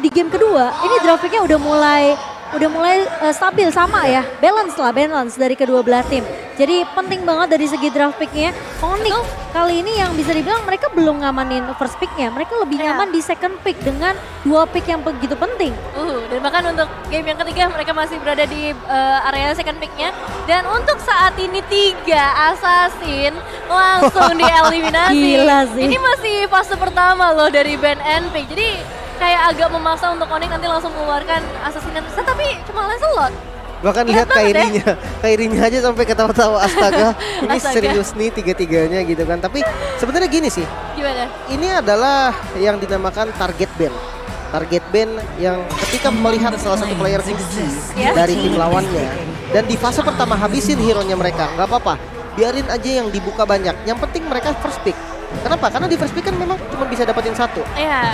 di game kedua ini draft picknya udah mulai stabil sama ya, balance dari kedua belah tim. Jadi penting banget dari segi draft picknya. Onyx kali ini yang bisa dibilang mereka belum ngamanin first picknya, mereka lebih nyaman di second pick dengan 2 pick yang begitu penting. Dan bahkan untuk game yang ketiga mereka masih berada di area second picknya. Dan untuk saat ini 3 assassin langsung dieliminasi. Gila sih. Ini masih fase pertama loh dari band NP. Jadi kayak agak memaksa untuk Onyx nanti langsung mengeluarkan assassin dan tapi cuma Lancelot. Bahkan lihat Kairinya aja sampai ketawa-tawa astaga. Ini serius nih tiga-tiganya gitu kan. Tapi sebenarnya gini sih. Gimana? Ini adalah yang dinamakan target ban. Target ban yang ketika melihat salah satu player kunci dari tim lawannya dan di fase pertama habisin hero-nya mereka, nggak apa-apa. Biarin aja yang dibuka banyak. Yang penting mereka first pick. Kenapa? Karena di first pick kan memang cuma bisa dapetin 1.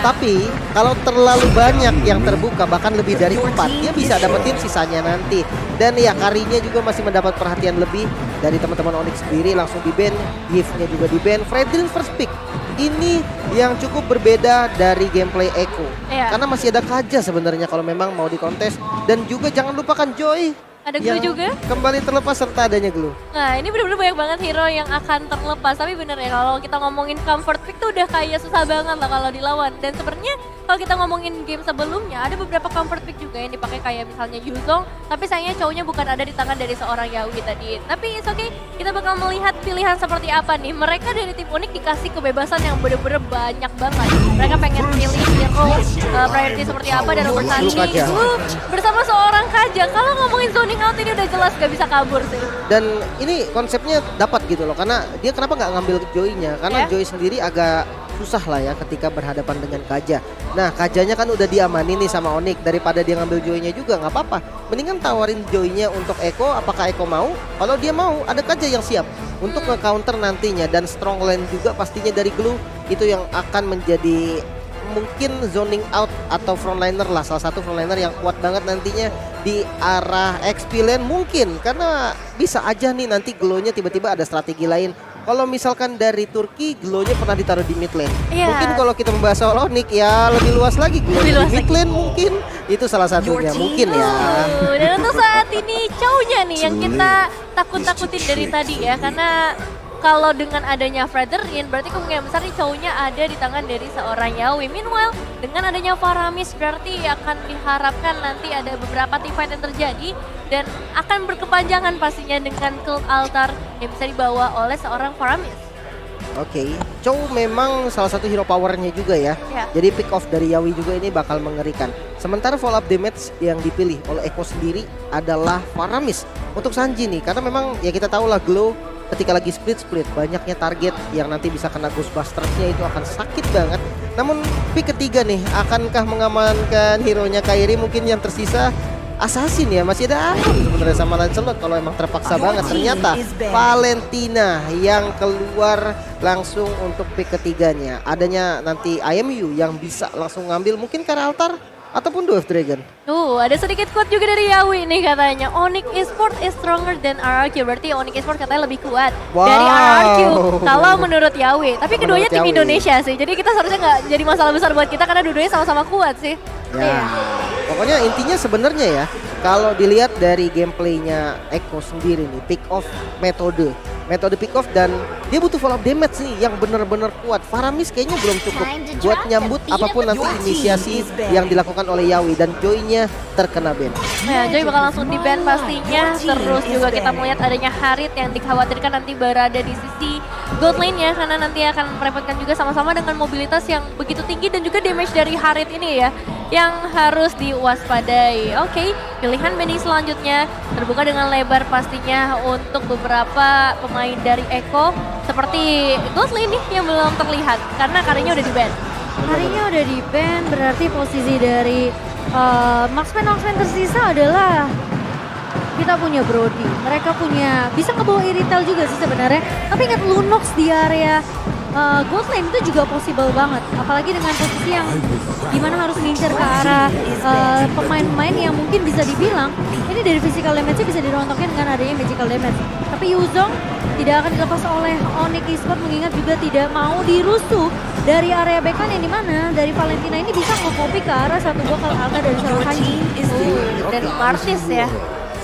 Tapi kalau terlalu banyak yang terbuka bahkan lebih dari 4, dia bisa dapetin sisanya nanti. Dan ya Karinya juga masih mendapat perhatian lebih dari teman-teman Onyx sendiri, langsung di ban, Gift-nya juga di ban. Fredrin first pick. Ini yang cukup berbeda dari gameplay Echo. Karena masih ada Kaja sebenarnya kalau memang mau dikontes. Dan juga jangan lupakan Joy. Ada Glue juga? Kembali terlepas serta adanya Glue. Nah ini benar-benar banyak banget hero yang akan terlepas. Tapi bener ya kalau kita ngomongin comfort pick tuh udah kayak susah banget lah kalau dilawan. Dan sebenarnya kalau kita ngomongin game sebelumnya ada beberapa comfort pick juga yang dipakai kayak misalnya Yuzong. Tapi sayangnya cowoknya bukan ada di tangan dari seorang Yawi tadi. Tapi it's okay, kita bakal melihat pilihan seperti apa nih. Mereka dari tim Onyx dikasih kebebasan yang bener-bener banyak banget. Mereka pengen pilih hero priority seperti apa dan bertanding bersama seorang Kaja. Kalau ngomongin zoning out ini udah jelas gak bisa kabur sih. Dan ini konsepnya dapat gitu loh, karena dia kenapa nggak ngambil Joy-nya? Karena Joy sendiri agak susah lah ya ketika berhadapan dengan Kaja. Nah Kajanya kan udah diamanin nih sama Onyx, daripada dia ngambil Joy-nya juga nggak apa-apa. Mendingan tawarin Joy-nya untuk Eko, apakah Eko mau? Kalau dia mau, ada Kaja yang siap untuk nge-counter nantinya. Dan strong lane juga pastinya dari Glue, itu yang akan menjadi mungkin zoning out atau frontliner lah, salah satu frontliner yang kuat banget nantinya di arah XP lane mungkin, karena bisa aja nih nanti Glow-nya tiba-tiba ada strategi lain. Kalau misalkan dari Turki, Glow-nya pernah ditaruh di mid lane. Mungkin kalau kita membahas soal Onyx ya lebih luas lagi, Glow di mid lane mungkin itu salah satunya mungkin ya. Dan untuk saat ini cowoknya nih yang kita takut-takutin dari tadi ya, karena kalau dengan adanya Fredrin berarti kemungkinan besar nih cowoknya ada di tangan dari seorang Yawi. Meanwhile dengan adanya Faramis berarti akan diharapkan nanti ada beberapa teamfight yang terjadi dan akan berkepanjangan pastinya dengan Cult Altar yang bisa dibawa oleh seorang Faramis. Oke, Chow memang salah satu hero powernya juga ya. Jadi pick off dari Yawi juga ini bakal mengerikan. Sementara follow up damage yang dipilih oleh Eko sendiri adalah Faramis untuk Sanji nih, karena memang ya kita tahu lah Glow ketika lagi split banyaknya target yang nanti bisa kena Ghostbusters-nya itu akan sakit banget. Namun pick ketiga nih, akankah mengamankan hero-nya Kairi? Mungkin yang tersisa Assassin ya, masih ada sebenarnya sama Lancelot kalau emang terpaksa banget. Ternyata Valentina yang keluar langsung untuk pick ketiganya. Adanya nanti IMU yang bisa langsung ngambil mungkin Kara Altar ataupun Dwarf Dragon. Ada sedikit quote juga dari Yawi nih katanya. Onyx Esports is stronger than RRQ. Berarti Onyx Esports katanya lebih kuat dari RRQ kalau menurut Yawi. Tapi keduanya tim Indonesia sih. Jadi kita seharusnya nggak jadi masalah besar buat kita karena dua-duanya sama-sama kuat sih. Pokoknya intinya sebenarnya ya, kalau dilihat dari gameplaynya Eko sendiri nih, pick off metode pick off dan dia butuh follow up damage nih yang benar-benar kuat. Faramis kayaknya belum cukup buat nyambut apapun nanti inisiasi yang dilakukan oleh Yawi, dan Joy-nya terkena ban. Joy bakal langsung di ban pastinya. Terus juga kita melihat adanya Harit yang dikhawatirkan nanti berada di sisi gold lane-nya, karena nanti akan merepotkan juga sama-sama dengan mobilitas yang begitu tinggi dan juga damage dari Harit ini ya yang harus diwaspadai. Oke, pilihan banding selanjutnya terbuka dengan lebar pastinya untuk beberapa pemain dari Eko seperti gold lane nih yang belum terlihat karena Karinya udah di ban. Karinya udah di ban, berarti posisi dari marksman tersisa adalah kita punya Brody. Mereka punya bisa ngebawa Iritel juga sih sebenarnya. Tapi ingat Lunox di area gold lane itu juga possible banget. Apalagi dengan posisi yang dimana harus ngincer ke arah pemain-pemain yang mungkin bisa dibilang ini dari physical damage-nya bisa dirontoknya dengan adanya magical damage. Tapi Yuzong tidak akan dilepas oleh Onyx Esports mengingat juga tidak mau dirusuh dari area backhand yang dimana dari Valentina ini bisa nge-copy ke arah satu buah alta dari seorang Hanji. Dan Martis ya.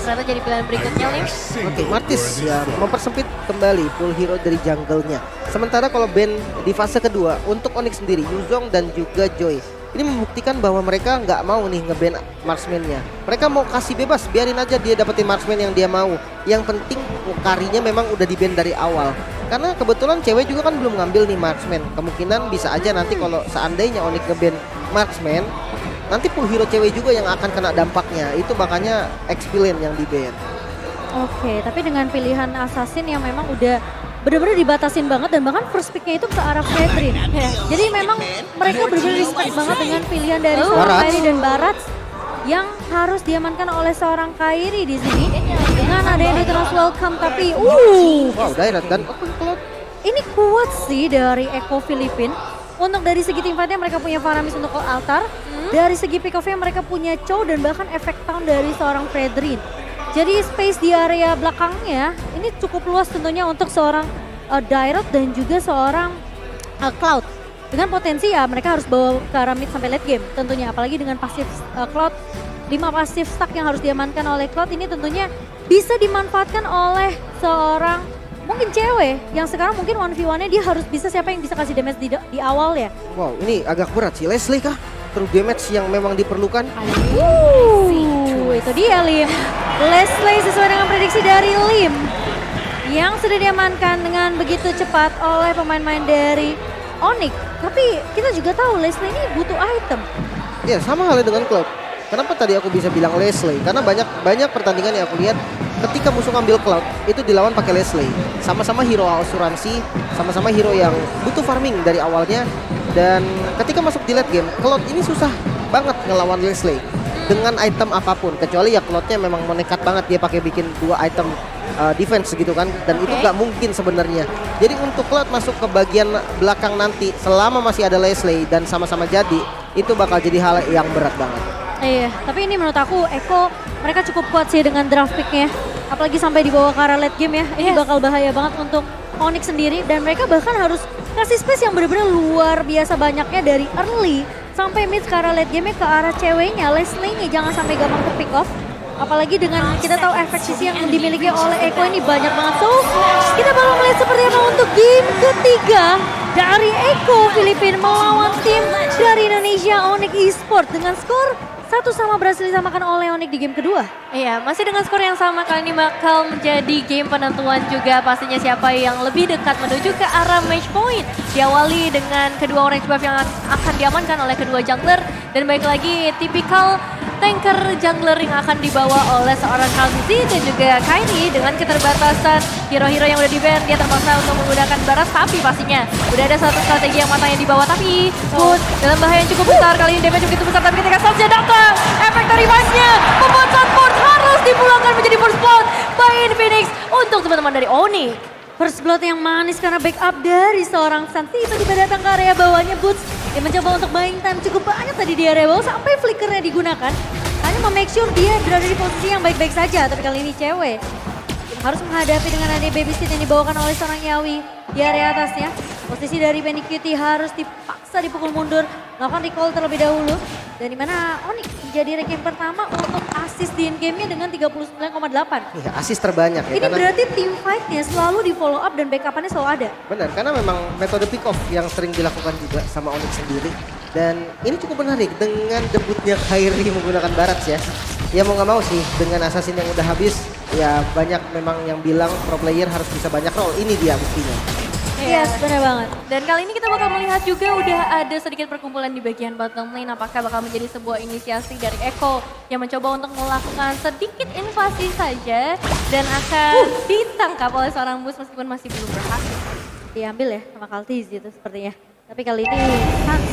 Ternyata jadi pilihan berikutnya Lim. Oke, Martis ya mempersempit kembali pool hero dari jungle-nya. Sementara kalau band di fase kedua untuk Onyx sendiri, Yuzong dan juga Joy ini membuktikan bahwa mereka nggak mau nih nge-ban marksman-nya. Mereka mau kasih bebas, biarin aja dia dapetin marksman yang dia mau. Yang penting karinya memang udah di-ban dari awal. Karena kebetulan cewek juga kan belum ngambil nih marksman. Kemungkinan bisa aja nanti kalau seandainya Onyx nge-ban marksman, nanti pool hero cewek juga yang akan kena dampaknya. Itu makanya X-Villain yang di-ban. Oke, tapi dengan pilihan assassin yang memang udah benar-benar dibatasin banget dan bahkan first pick-nya itu ke arah Fredrin. Jadi memang mereka benar-benar respect banget dengan pilihan dari seorang Kairi dan Barats yang harus diamankan oleh seorang Kairi di sini. Dengan adanya Eternal Welcome tapi Wow, direct dan open cloud. ini kuat sih dari Echo Filipin. Untuk dari segi teamfightnya mereka punya Faramis untuk altar. Dari segi pick off-nya mereka punya Chow dan bahkan efek town dari seorang Fredrin. Jadi space di area belakangnya ini cukup luas tentunya untuk seorang Dairot dan juga seorang Cloud. Dengan potensi ya mereka harus bawa ke arah mid sampai late game tentunya. Apalagi dengan pasif Cloud, 5 pasif stack yang harus diamankan oleh Cloud ini tentunya bisa dimanfaatkan oleh seorang mungkin cewek yang sekarang mungkin 1v1-nya dia harus bisa siapa yang bisa kasih damage di awal ya. Wow, ini agak berat sih. Leslie kah? True damage yang memang diperlukan. Itu dia Lim. Leslie sesuai dengan prediksi dari Lim yang sudah diamankan dengan begitu cepat oleh pemain-pemain dari Onyx. Tapi kita juga tahu Leslie ini butuh item. Ya, sama halnya dengan Cloud. Kenapa tadi aku bisa bilang Leslie? Karena banyak pertandingan yang aku lihat ketika musuh ngambil Cloud itu dilawan pakai Leslie. Sama-sama hero asuransi, sama-sama hero yang butuh farming dari awalnya. Dan ketika masuk di late game, Cloud ini susah banget ngelawan Leslie dengan item apapun. Kecuali ya Cloudnya memang menekat banget, dia pakai bikin 2 item defense gitu kan. Dan itu nggak mungkin sebenarnya. Jadi untuk Cloud masuk ke bagian belakang nanti selama masih ada Leslie dan sama-sama jadi, itu bakal jadi hal yang berat banget. Iya, tapi ini menurut aku Echo mereka cukup kuat sih dengan draft pick-nya. Apalagi sampai dibawa ke arah late game ya. Ini bakal bahaya banget untuk Onyx sendiri dan mereka bahkan harus kasih space yang benar-benar luar biasa banyaknya dari early sampai mid ke arah late game ke arah ceweknya Leslie-nya jangan sampai gampang ke pick off. Apalagi dengan kita tahu efek sisi yang dimiliki oleh Echo ini banyak banget. So, kita bakal melihat seperti apa untuk game ketiga dari Echo Filipina melawan tim dari Indonesia Onyx Esports dengan skor 1-1 berhasil disamakan oleh Onyx di game kedua. Iya, masih dengan skor yang sama kali ini bakal menjadi game penentuan juga pastinya siapa yang lebih dekat menuju ke arah match point. Diawali dengan kedua orange buff yang akan diamankan oleh kedua jungler dan baik lagi tipikal tanker jungler yang akan dibawa oleh seorang Kalbizi dan juga Kairi dengan keterbatasan hero-hero yang udah di-ban. Dia terpaksa untuk menggunakan baras tapi pastinya udah ada satu strategi yang matangnya dibawa tapi Boots dalam bahaya yang cukup besar. Kali ini damage begitu besar tapi ketika Salsnya datang efek dari Vice-nya membuat Sunport harus dipulangkan menjadi first blood by Infinix untuk teman-teman dari Onyx. First blood yang manis karena backup dari seorang Sun tiba-tiba datang ke area bawahnya. Boots yang mencoba untuk buying time cukup banyak tadi di area bawah sampai flickernya digunakan. Hanya make sure dia berada di posisi yang baik-baik saja. Tapi kali ini cewek harus menghadapi dengan ada babysit yang dibawakan oleh seorang Yawi di area atasnya. Posisi dari Penny Cutie harus dipaksa dipukul mundur, melakukan recall terlebih dahulu. Dan dimana Onyx menjadi ranking pertama untuk assist di in-game-nya dengan 39,8. Iya, assist terbanyak ya. Ini berarti team fight-nya selalu di follow up dan backup-annya selalu ada. Benar, karena memang metode pick off yang sering dilakukan juga sama Onyx sendiri. Dan ini cukup menarik dengan debutnya Kairi menggunakan Barats ya. Ya mau nggak mau sih dengan assassin yang udah habis, ya banyak memang yang bilang pro player harus bisa banyak role. Ini dia buktinya. Yes, benar banget. Dan kali ini kita bakal melihat juga udah ada sedikit perkumpulan di bagian bottom lane. Apakah bakal menjadi sebuah inisiasi dari Echo yang mencoba untuk melakukan sedikit invasi saja dan akan ditangkap oleh seorang bus meskipun masih belum berhasil. Diambil ya sama Kaltiz gitu sepertinya. Tapi kali ini Hans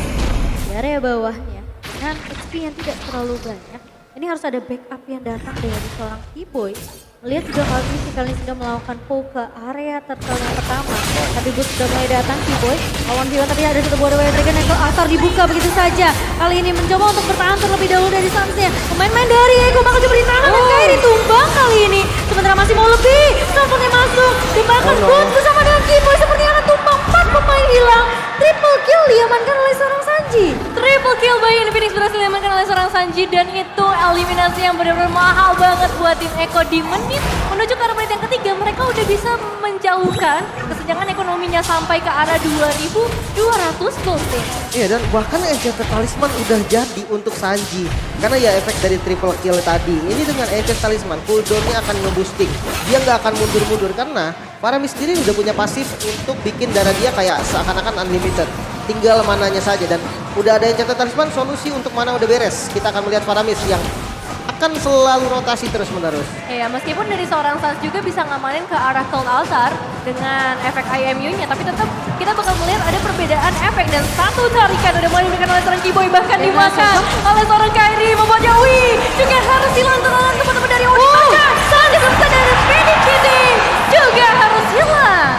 di area bawahnya dengan XP yang tidak terlalu banyak. Ini harus ada backup yang datang dari seorang T-Boy Lihat juga kali ini sudah melakukan pull ke area turtle yang pertama. Tapi Boots sudah mulai datang, Keyboy. Lawan Viwan tapi ada satu buah Warrior Dragon yang ke altar dibuka begitu saja. Kali ini mencoba untuk bertahan terlebih dahulu dari Suns-nya. Pemain-pemain dari Eko bakal coba ditahan dan Kairi tumbang kali ini. Sementara masih mau lebih, Samponnya masuk. Dan bahkan Boots bersama dengan Keyboy sepertinya akan tumbang. 4 pemain hilang. Triple kill diamankan oleh seorang Sanji. Triple kill by Infinix berhasil diamankan oleh seorang Sanji dan itu eliminasi yang benar-benar mahal banget buat tim Eko di menit menuju ke arah menit yang ketiga. Mereka udah bisa menjauhkan kesenjangan ekonominya sampai ke arah 2.200 gold stage. Iya, dan bahkan Enchanted Talisman udah jadi untuk Sanji. Karena ya efek dari triple kill tadi. Ini dengan Enchanted Talisman cooldownnya akan nge-boosting. Dia nggak akan mundur-mundur karena Paramis sendiri udah punya pasif untuk bikin darah dia kayak seakan-akan unlimited. Tinggal mananya saja dan udah ada Enchanted Talisman, solusi untuk mana udah beres. Kita akan melihat Paramis yang akan selalu rotasi terus menerus. Iya, meskipun dari seorang Sans juga bisa ngamanin ke arah Cold Altar dengan efek IMU-nya, tapi tetap kita bakal melihat ada perbedaan efek dan satu tarikan udah mulai diberikan oleh seorang Keyboy bahkan dimakan oleh seorang Kairi membuat Yawi juga harus hilang terangan teman-teman dari Onyx. Maka Sans serta dari Phoenix Kitty juga harus hilang.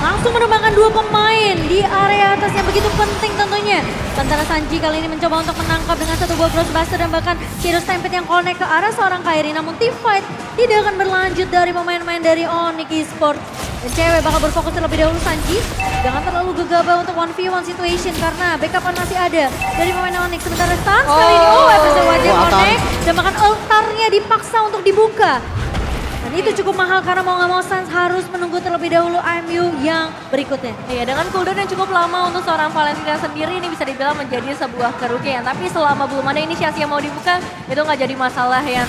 Langsung menumbangkan 2 pemain di area atas yang begitu penting tentunya. Sementara Sanji kali ini mencoba untuk menangkap dengan satu buah Crossbuster dan bahkan Shadow Stampede yang connect ke arah seorang Kairi. Namun team fight tidak akan berlanjut dari pemain-pemain dari Onyx Esports. Dan cewek bakal berfokus terlebih dahulu Sanji. Jangan terlalu gegabah untuk 1v1 situation karena backupan masih ada dari pemain Onyx. Sementara Sans kali ini efek wajah connect dan bahkan altarnya dipaksa untuk dibuka. Dan itu cukup mahal karena mau nggak mau Sans harus menunggu terlebih dahulu IMU yang berikutnya. Iya, dengan cooldown yang cukup lama untuk seorang Valentina sendiri ini bisa dibilang menjadi sebuah kerugian. Tapi selama belum ada inisiasi yang mau dibuka, itu nggak jadi masalah yang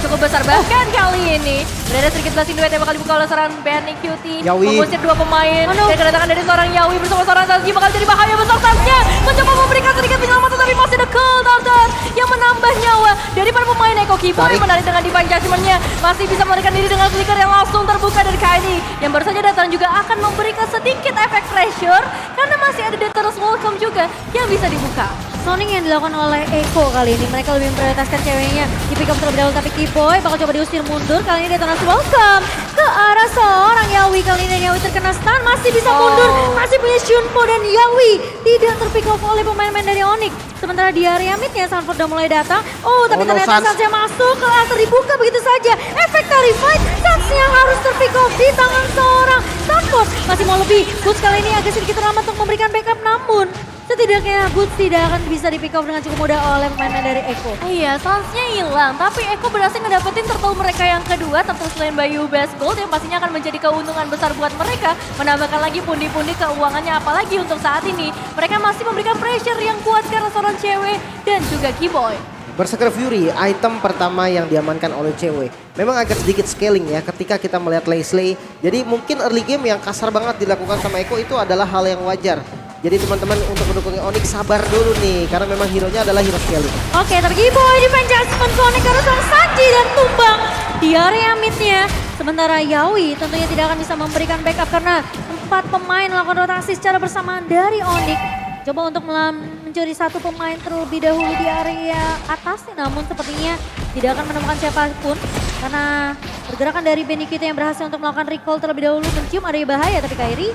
cukup besar. Bahkan kali ini berada sedikit blessing duet yang bakal dibuka oleh seorang Benny Cutie. Yawi. Mengusir 2 pemain. Dan kedatangan dari seorang Yawi bersama seorang Sanji bakal jadi bahaya besar. Sansnya mencoba memberikan sedikit penyelamatan tapi masih ada Cold Altar yang menambah nyawa dari para pemain Eko. Keyboy menarik dengan Divine Judgment-nya. Masih bisa melarikan diri dengan flicker yang langsung terbuka dari Kairi yang baru saja datang juga akan memberikan sedikit efek pressure karena masih ada Deterrence Welcome juga yang bisa dibuka. Zoning yang dilakukan oleh Eko kali ini, mereka lebih memprioritaskan ceweknya di pick up terlebih dahulu tapi Keyboy bakal coba diusir mundur. Kali ini Detonasi Welcome ke arah seorang Yawi. Kali ini Yawi terkena stun, masih bisa mundur, masih punya Shunpo dan Yawi tidak terpick off oleh pemain-pemain dari Onyx. Sementara di area midnya Sanford udah mulai datang. Tapi ternyata Sansnya masuk ke altar dibuka begitu saja. Efek Fight, Sansnya harus terpick off di tangan seorang Sanford. Masih mau lebih, Boots kali ini agak sedikit terlambat untuk memberikan backup namun setidaknya Boots tidak akan bisa di pick off dengan cukup mudah oleh pemain dari Eko. Iya, Sansnya hilang, tapi Eko berhasil ngedapetin turtle mereka yang kedua, turtle selain Bayu Best Gold yang pastinya akan menjadi keuntungan besar buat mereka, menambahkan lagi pundi-pundi keuangannya, apalagi untuk saat ini mereka masih memberikan pressure yang kuat karena seorang cewek dan juga Keyboy. Berserker Fury, item pertama yang diamankan oleh cewek. Memang agak sedikit scaling ya ketika kita melihat Leslie. Jadi mungkin early game yang kasar banget dilakukan sama Eko itu adalah hal yang wajar. Jadi teman-teman untuk mendukung Onyx sabar dulu nih karena memang hero-nya adalah hero scaling. Oke, tapi Keyboy defense judgment connect karena sang Sanji dan tumbang di area midnya. Sementara Yawi tentunya tidak akan bisa memberikan backup karena 4 pemain melakukan rotasi secara bersamaan dari Onyx. Coba untuk mencuri satu pemain terlebih dahulu di area atas, namun sepertinya tidak akan menemukan siapapun karena pergerakan dari Benny kita yang berhasil untuk melakukan recall terlebih dahulu mencium area bahaya, tapi Kairi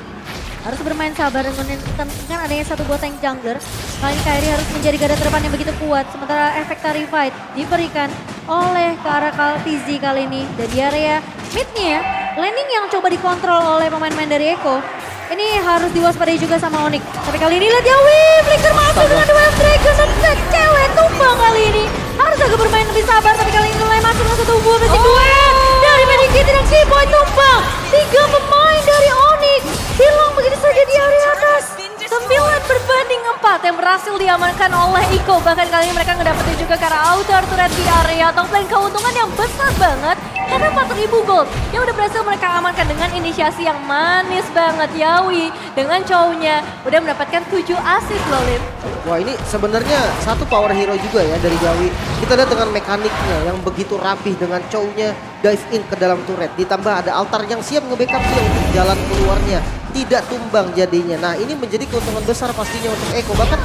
harus bermain sabar dan menentukan adanya satu buah tank jungler. Kali ini Kairi harus menjadi garda terdepan yang begitu kuat, sementara efek Fight diberikan oleh ke arah Kaltizi kali ini. Dan di area midnya, landing yang coba dikontrol oleh pemain-pemain dari Eko. Ini harus diwaspadai juga sama Onyx. Tapi kali ini lihat Yawi, flicker masuk dengan Duel Dragon dan cewek tumbang kali ini. Harus agak bermain lebih sabar, tapi kali ini mulai masuk dengan satu buah basic duet. Dari Medikit dan Keyboy tumbang. 3 pemain dari Onyx hilang begitu saja di area atas. 9 berbanding 4 yang berhasil diamankan oleh Iko. Bahkan kali ini mereka ngedapetin juga karena outer turret di area top lane, keuntungan yang besar banget. Karena 4.000 gold yang udah berhasil mereka amankan dengan inisiasi yang manis banget. Yawi dengan cownya udah mendapatkan 7 assist loh, Lin. Wah, ini sebenarnya satu power hero juga ya dari Yawi. Kita lihat dengan mekaniknya yang begitu rapih dengan cownya dive in ke dalam turret. Ditambah ada altar yang siap nge-backup dia untuk jalan keluarnya. Tidak tumbang jadinya. Nah, ini menjadi keuntungan besar pastinya untuk Eko. Bahkan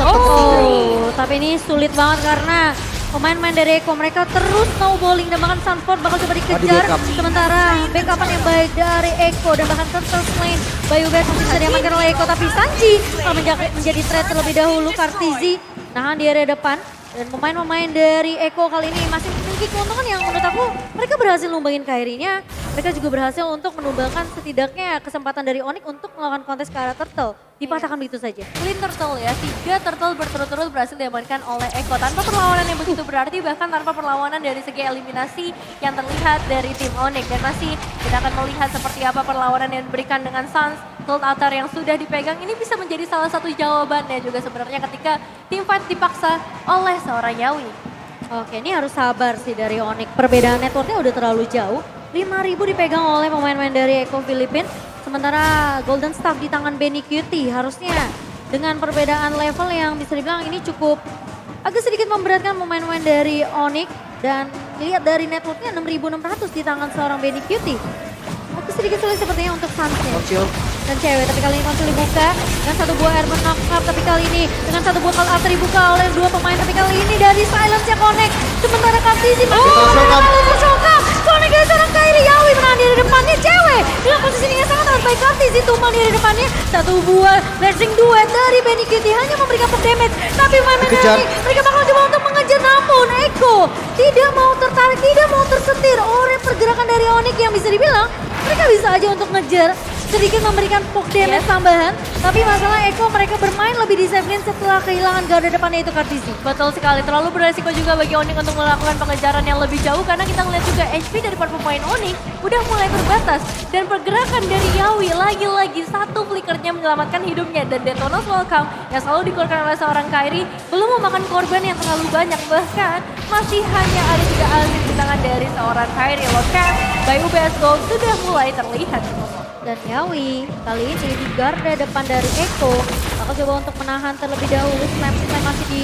tapi ini sulit banget karena pemain-pemain dari Eko mereka terus snowballing dan bahkan Sunsport bakal coba dikejar. backup. Sementara backupan yang baik dari Eko dan bahkan Turtle Flame Bayu Best masih bisa diamankan oleh Eko, tapi Sanji akan menjadi threat terlebih dahulu. Kartizi nahan di area depan. Dan pemain-pemain dari Eko kali ini masih memiliki keuntungan yang menurut aku mereka berhasil numbangin Kairinya. Mereka juga berhasil untuk menumbangkan setidaknya kesempatan dari Onyx untuk melakukan kontes ke arah Turtle. Dipatahkan begitu saja. Clean Turtle ya, 3 Turtle berturut-turut berhasil diamankan oleh Eko tanpa perlawanan yang begitu berarti, bahkan tanpa perlawanan dari segi eliminasi yang terlihat dari tim Onyx. Dan masih kita akan melihat seperti apa perlawanan yang diberikan dengan Suns. Gold Altar yang sudah dipegang ini bisa menjadi salah satu jawabannya juga sebenarnya ketika tim fight dipaksa oleh seorang Yawi. Oke, ini harus sabar sih dari Onyx. Perbedaan networknya udah terlalu jauh. 5.000 dipegang oleh pemain-pemain dari Eko Filipin. Sementara Golden Staff di tangan Benny Cutie harusnya dengan perbedaan level yang bisa dibilang ini cukup agak sedikit memberatkan pemain-pemain dari Onyx. Dan lihat dari networknya 6.600 di tangan seorang Benny Cutie. Agak sedikit sulit sepertinya untuk Sunsnya dan cewek, tapi kali ini konsul dibuka dengan satu buah airborne knock-up, tapi kali ini dengan satu buah call out dibuka oleh dua pemain, tapi kali ini dari silence-nya Connect. Sementara Kartizi masih tershokap. Connect dari seorang Kairi, Yawi menahan diri depannya, cewek dengan posisinya sangat baik. Kartizi tumbang diri depannya, satu buah blessing duet dari Benny Cutie hanya memberikan pop damage, tapi main-main ini mereka bakal coba untuk mengejar, namun Eko tidak mau tertarik, tidak mau tersetir oleh pergerakan dari Onyx yang bisa dibilang mereka bisa aja untuk ngejar, sedikit memberikan poke damage tambahan. Tapi masalah Eko mereka bermain lebih disiplin setelah kehilangan garda depannya itu Kartizi. Betul sekali, terlalu beresiko juga bagi Onyx untuk melakukan pengejaran yang lebih jauh karena kita ngeliat juga HP dari para pemain Onyx udah mulai terbatas. Dan pergerakan dari Yawi lagi-lagi satu flickernya menyelamatkan hidupnya, dan Detona's Welcome yang selalu dikeluarkan oleh seorang Kairi belum memakan korban yang terlalu banyak, bahkan masih hanya ada 3 asis di tangan dari seorang Kairi. Lokat by UBS Gold sudah mulai terlihat. Dan Yawi kali ini di garda depan dari Eko bakal coba untuk menahan terlebih dahulu. Slam masih di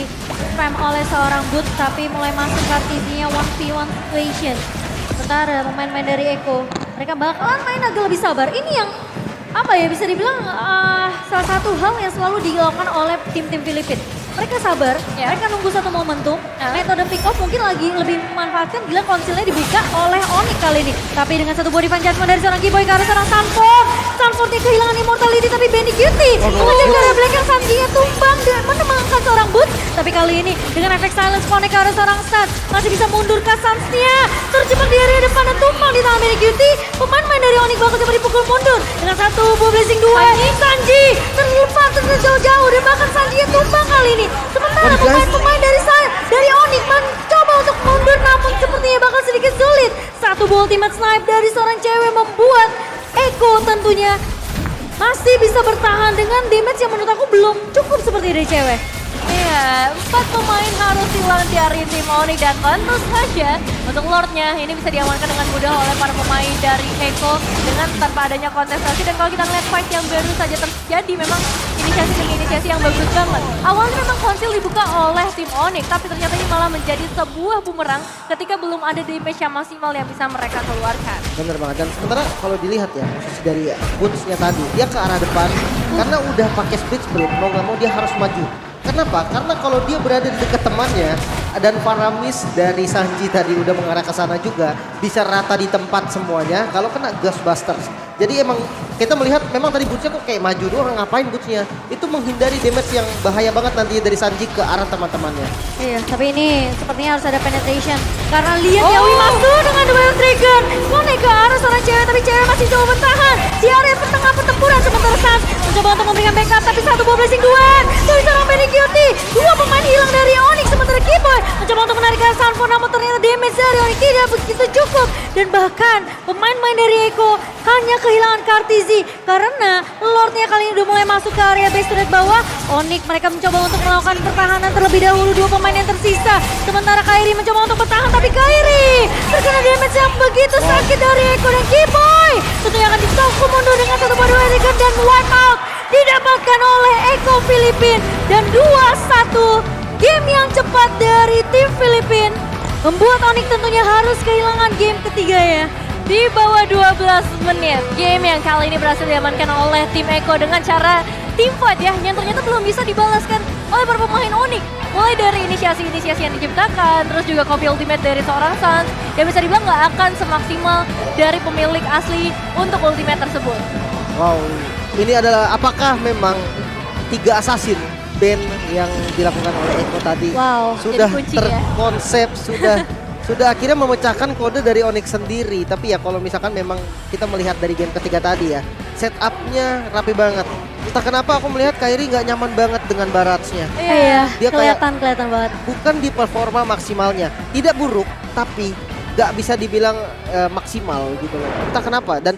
spam oleh seorang Boot, tapi mulai masuk Kartizinya 1v1 situation. Sementara pemain-pemain dari Eko mereka bakalan main agak lebih sabar. Ini yang apa ya, bisa dibilang salah satu hal yang selalu dilakukan oleh tim-tim Filipina. Mereka sabar, mereka nunggu satu momentum. Metode pick off mungkin lagi lebih memanfaatkan bila konsilnya dibuka oleh Onyx kali ini. Tapi dengan satu body punch dari seorang Giboy ke arah seorang Sanford. Sanfordnya kehilangan immortality, tapi Benny Cutie mengejar ke arah belakang, Sanjinya tumbang dan menemankan seorang Boot. Tapi kali ini dengan efek silence connect ke arah seorang Stat masih bisa mundur ke Sansnya. Terjebak di area depan dan tumbang di tangan Benny Cutie. Pemain-pemain dari Onyx bakal coba dipukul mundur dengan satu buah blessing duet. Sanji terlupa jauh-jauh dan bahkan Sanjinya tumbang kali ini. Sementara pemain-pemain dari Onyx mencoba untuk mundur, namun sepertinya bakal sedikit sulit. Satu buah ultimate snipe dari seorang cewek membuat Eko tentunya masih bisa bertahan dengan damage yang menurut aku belum cukup seperti dari cewek. Iya, 4 pemain harus hilang dari tim Onyx, dan tentu saja untuk Lordnya ini bisa diamankan dengan mudah oleh para pemain dari Eko dengan tanpa adanya kontestasi. Dan kalau kita ngeliat fight yang baru saja terjadi, memang inisiasi demi inisiasi yang bagus banget. Awalnya memang konsil dibuka oleh tim Onyx, tapi ternyata ini malah menjadi sebuah bumerang ketika belum ada damage yang maksimal yang bisa mereka keluarkan. Bener banget, dan sementara kalau dilihat ya posisi dari Boots-nya tadi, dia ke arah depan karena udah pakai split sprint, mau nggak mau dia harus maju. Kenapa? Karena kalau dia berada di dekat temannya dan Faramis dari Sanji tadi udah mengarah ke sana juga, bisa rata di tempat semuanya kalau kena Ghostbusters. Jadi emang kita melihat memang tadi Boots-nya kok kayak maju doang, ngapain Boots-nya? Itu menghindari damage yang bahaya banget nanti dari Sanji ke arah teman-temannya. Iya, tapi ini sepertinya harus ada penetration karena lihat Yawi masuk dengan duel Dragon. Connect ke arah seorang cewek, tapi cewek masih coba bertahan di area pertengah pertempuran. Sementara Sans mencoba untuk memberikan backup, tapi satu buah blessing duet dari seorang Benny Cutie. Dua pemain hilang dari Onyx, sementara Keyboy mencoba untuk menarikkan Sanford, namun ternyata damage dari Onyx tidak begitu cukup. Dan bahkan pemain-pemain dari Eko hanya kehilangan Kartizi karena Lordnya kali ini udah mulai masuk ke area base turret bawah. Onyx mereka mencoba untuk melakukan pertahanan terlebih dahulu, dua pemain yang tersisa. Sementara Kairi mencoba untuk bertahan, tapi Kairi terkena damage yang begitu sakit dari Eko, dan Keyboy tentunya akan ditokok mundur dengan satu buah duel dan wipe out didapatkan oleh Eko Filipin. Dan 2-1 game yang cepat dari tim Filipin membuat Onyx tentunya harus kehilangan game ketiga ya. Di bawah 12 menit, game yang kali ini berhasil diamankan oleh tim Eko dengan cara team fight ya, yang ternyata belum bisa dibalaskan oleh para pemain Onyx. Mulai dari inisiasi-inisiasi yang diciptakan, terus juga copy ultimate dari seorang Sans, yang bisa dibilang nggak akan semaksimal dari pemilik asli untuk ultimate tersebut. Wow, ini adalah apakah memang 3 assassin band yang dilakukan oleh Eko tadi Wow, sudah jadi kunci ya. terkonsep, sudah akhirnya memecahkan kode dari Onyx sendiri. Tapi ya kalau misalkan memang kita melihat dari game ketiga tadi ya, setupnya rapi banget. Entah kenapa aku melihat Kairi nggak nyaman banget dengan Barrage-nya. Iya, Dia kayak- kelihatan banget. Bukan di performa maksimalnya, tidak buruk tapi nggak bisa dibilang maksimal gitu loh. Entah kenapa. Dan